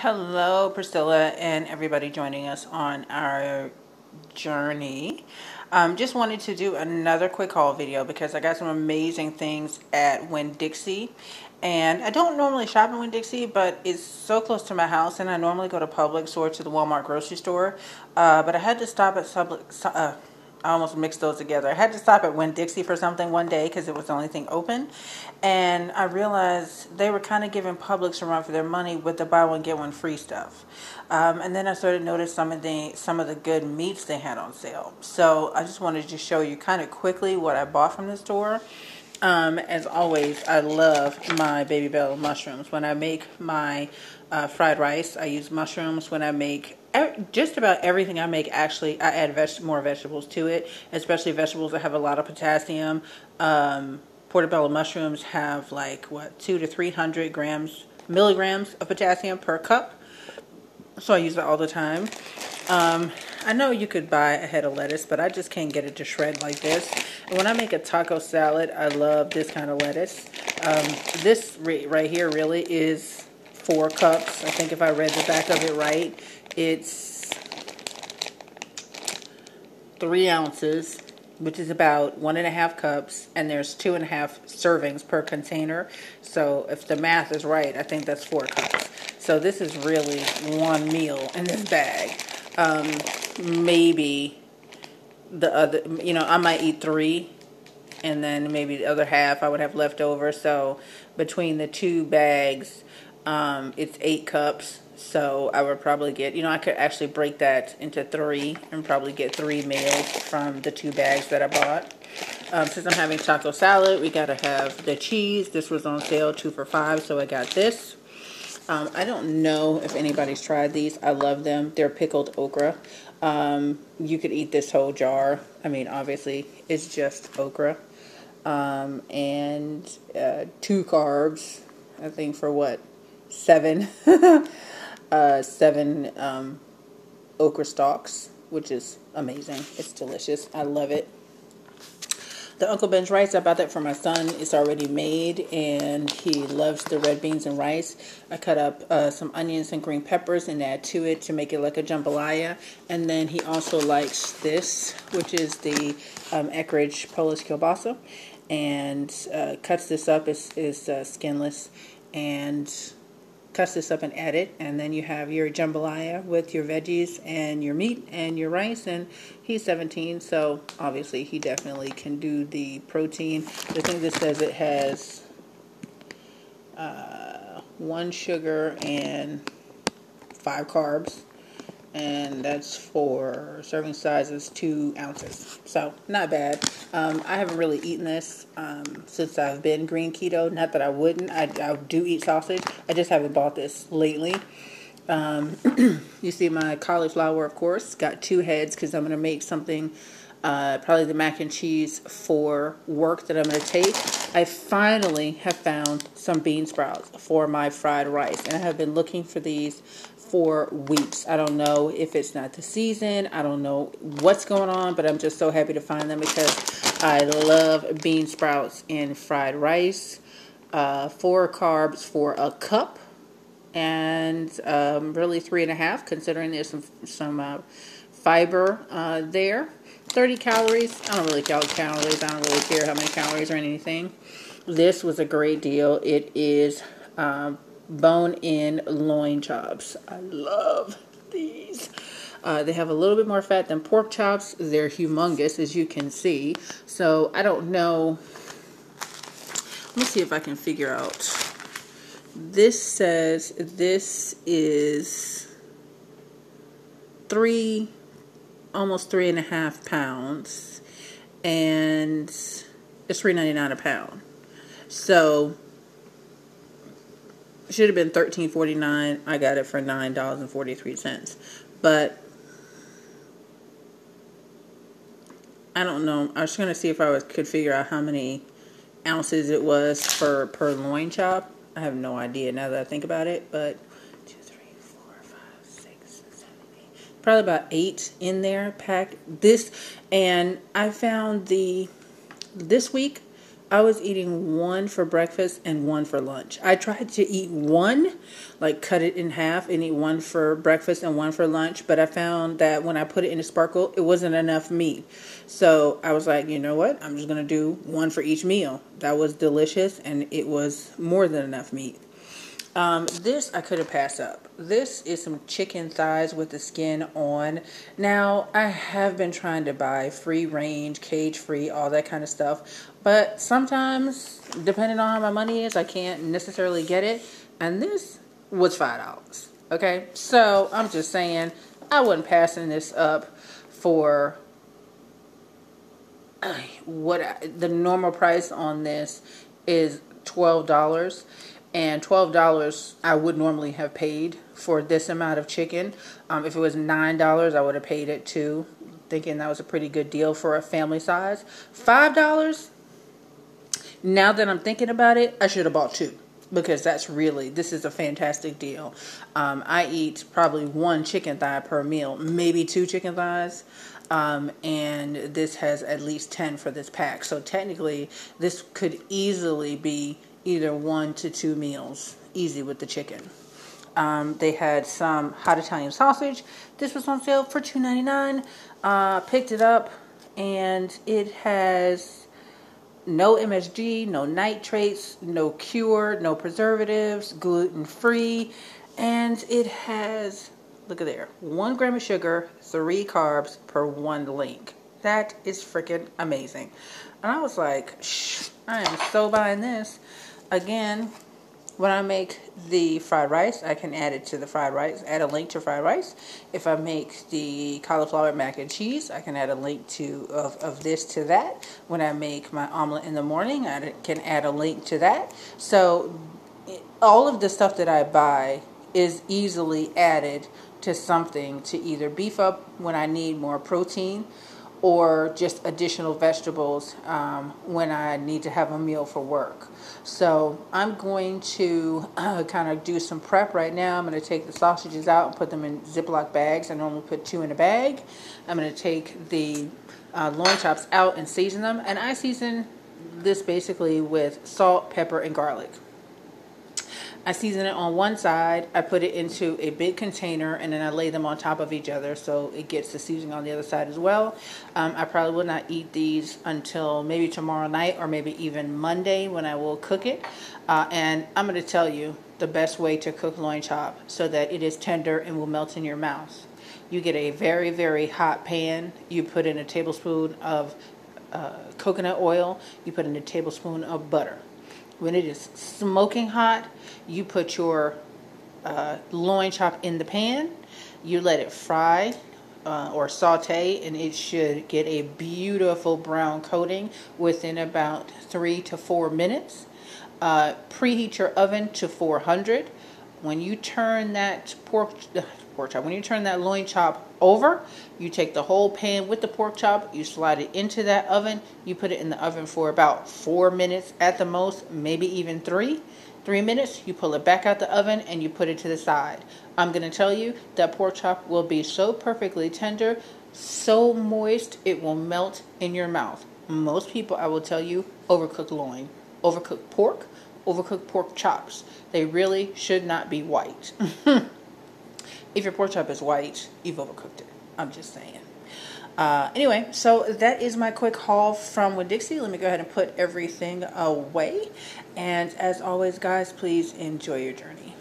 Hello, Priscilla, and everybody joining us on our journey. Just wanted to do another quick haul video because I got some amazing things at Winn Dixie. And I don't normally shop in Winn Dixie, but it's so close to my house, and I normally go to Publix or to the Walmart grocery store. But I had to stop at I almost mixed those together. I had to stop at Winn Dixie for something one day because it was the only thing open. And I realized they were kind of giving Publix a run for their money with the buy one, get one free stuff. And then I started to notice some of the good meats they had on sale. So I just wanted to show you kind of quickly what I bought from the store. As always, I love my baby bell mushrooms. When I make my fried rice, I use mushrooms. When I make just about everything I make, actually, I add more vegetables to it, especially vegetables that have a lot of potassium. Portobello mushrooms have like, 200 to 300 milligrams of potassium per cup. So I use it all the time. I know you could buy a head of lettuce, but I just can't get it to shred like this. And when I make a taco salad, I love this kind of lettuce. This right here really is 4 cups. I think if I read the back of it right, it's 3 ounces, which is about 1.5 cups, and there's 2.5 servings per container. So if the math is right, I think that's 4 cups. So this is really one meal in this bag. Maybe the other, I might eat 3, and then maybe the other half I would have left over. So between the 2 bags, it's 8 cups. So I would probably get, I could actually break that into 3 and probably get 3 meals from the 2 bags that I bought. Since I'm having taco salad, we got to have the cheese. This was on sale 2 for $5, so I got this. I don't know if anybody's tried these. I love them. They're pickled okra. You could eat this whole jar. I mean, obviously, it's just okra. And 2 carbs, I think, for 7 7 okra stalks, which is amazing. It's delicious. I love it. The Uncle Ben's rice, I bought that for my son. It's already made, and he loves the red beans and rice. I cut up some onions and green peppers and add to it to make it like a jambalaya. And then he also likes this, which is the Eckrich Polish kielbasa, and cuts this up. Is skinless, and cuts this up and add it, and then you have your jambalaya with your veggies and your meat and your rice. And he's 17, so obviously he definitely can do the protein. The thing that says it has 1 sugar and 5 carbs, and that's for serving sizes 2 ounces. So not bad. I haven't really eaten this since I've been green keto. Not that I wouldn't. I do eat sausage. I just haven't bought this lately. You see my cauliflower, of course. Got 2 heads because I'm going to make something, probably the mac and cheese for work that I'm going to take. I finally have found some bean sprouts for my fried rice, and I have been looking for these for weeks. I don't know if it's not the season. I don't know what's going on, but I'm just so happy to find them because I love bean sprouts in fried rice. 4 carbs for a cup, and really 3.5, considering there's some fiber there. 30 calories. I don't really count calories. I don't really care how many calories or anything. This was a great deal. It is bone-in loin chops. I love these. They have a little bit more fat than pork chops. They're humongous, as you can see. So I don't know. Let me see if I can figure out. This says this is almost 3.5 pounds, and it's $3.99 a pound. So it should have been $13.49. I got it for $9.43. But I don't know. I was going to see if I could figure out how many ounces it was per loin chop. I have no idea now that I think about it. But 2, 3, 4, 5, 6, 7, 8. Probably about 8 in there packed. And I found this week I was eating one for breakfast and one for lunch. I tried to eat one, like cut it in half and eat one for breakfast and one for lunch, but I found that when I put it in a sparkle, it wasn't enough meat. So I was like, you know what? I'm just going to do one for each meal. That was delicious, and it was more than enough meat. This I could have passed up. This is some chicken thighs with the skin on. Now, I have been trying to buy free range, cage free, all that kind of stuff. But sometimes, depending on how my money is, I can't necessarily get it. And this was $5. Okay? So, I'm just saying, I wasn't passing this up for the normal price on this is $12. And $12 I would normally have paid for this amount of chicken. If it was $9, I would have paid it too, thinking that was a pretty good deal for a family size. $5, now that I'm thinking about it, I should have bought two, because this is a fantastic deal. I eat probably one chicken thigh per meal, maybe two chicken thighs. And this has at least 10 for this pack. So technically, this could easily be either 1 to 2 meals, easy with the chicken. They had some hot Italian sausage. This was on sale for $2.99. Picked it up, and it has no MSG, no nitrates, no cure, no preservatives, gluten-free, and it has, look at there, 1 gram of sugar, 3 carbs per 1 link. That is freaking amazing. And I was like, I am so buying this. Again, when I make the fried rice, I can add it to the fried rice, add a link to fried rice. If I make the cauliflower mac and cheese, I can add a link of this to that. When I make my omelet in the morning, I can add a link to that. So all of the stuff that I buy is easily added to something to either beef up when I need more protein, or just additional vegetables when I need to have a meal for work. So I'm going to kind of do some prep right now. I'm going to take the sausages out and put them in Ziploc bags. I normally put 2 in a bag. I'm going to take the loin chops out and season them. And I season this basically with salt, pepper, and garlic. I season it on one side, I put it into a big container, and then I lay them on top of each other so it gets the seasoning on the other side as well. I probably will not eat these until maybe tomorrow night, or maybe even Monday when I will cook it. And I'm going to tell you the best way to cook loin chop so that it is tender and will melt in your mouth. You get a very, very hot pan. You put in a tablespoon of coconut oil. You put in a tablespoon of butter. When it is smoking hot, you put your loin chop in the pan. You let it fry or saute, and it should get a beautiful brown coating within about 3 to 4 minutes. Preheat your oven to 400. When you turn that when you turn that loin chop over, you take the whole pan with the pork chop, you slide it into that oven, you put it in the oven for about 4 minutes at the most, maybe even 3 minutes. You pull it back out the oven and you put it to the side. I'm going to tell you that pork chop will be so perfectly tender, so moist, it will melt in your mouth. Most people, I will tell you, overcook loin, overcook pork chops. They really should not be white. If your pork chop is white, you've overcooked it. I'm just saying. Anyway, so that is my quick haul from Winn Dixie. Let me go ahead and put everything away. And as always, guys, please enjoy your journey.